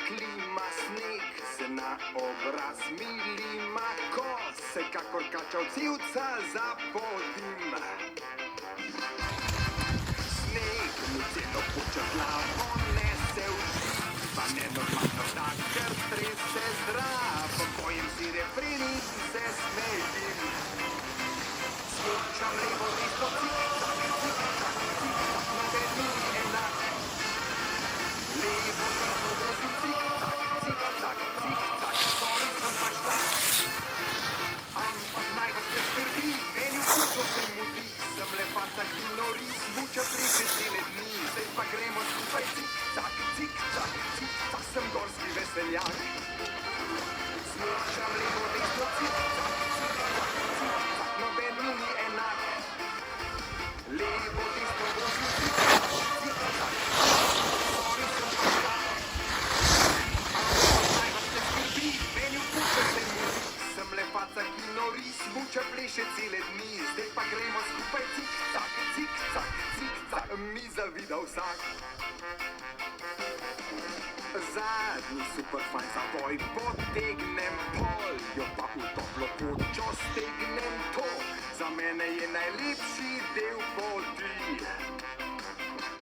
klima, sneg se na obraz milima, ko se kakor kačavcivca zapodim. Sneg mi celo počrtlavo nese v oči, pa nenormalno tak, ker trese zdravo, pojem si refren in se smejim. Smučam levo, desno, cik-cak, cik-cak, cik-cak, noben ni enak. Levo, desno, desno, cik-cak, cik-cak, cik-cak, sorry, sem pač tak. Ampak naj vas ne skrbi, meni vkuso se mudi, sem le fanta, ki nori, smuča priče cele dni, zdaj pa gremo skupaj cik-cak, cik-cak, cik-cak, sem gorski veseljak. Smučam levo, desno, cik-cak, cik-cak, cik-cak, noben ni enak. Levo, desno, desno, cik-cak, cik-cak, sorry, sem pač tak. Ampak naj vas ne skrbi, meni vkuso se mudi, sem le faca, ki nori, smuča pleše cele dni, zdaj pa gremo skupaj cik-cak, cik-cak, cik-cak, mi zavida vsak. Zadnji super fajn zavoj potegnem pol, jo pa v toplo počo stegnem to, za mene je najlepši del poti.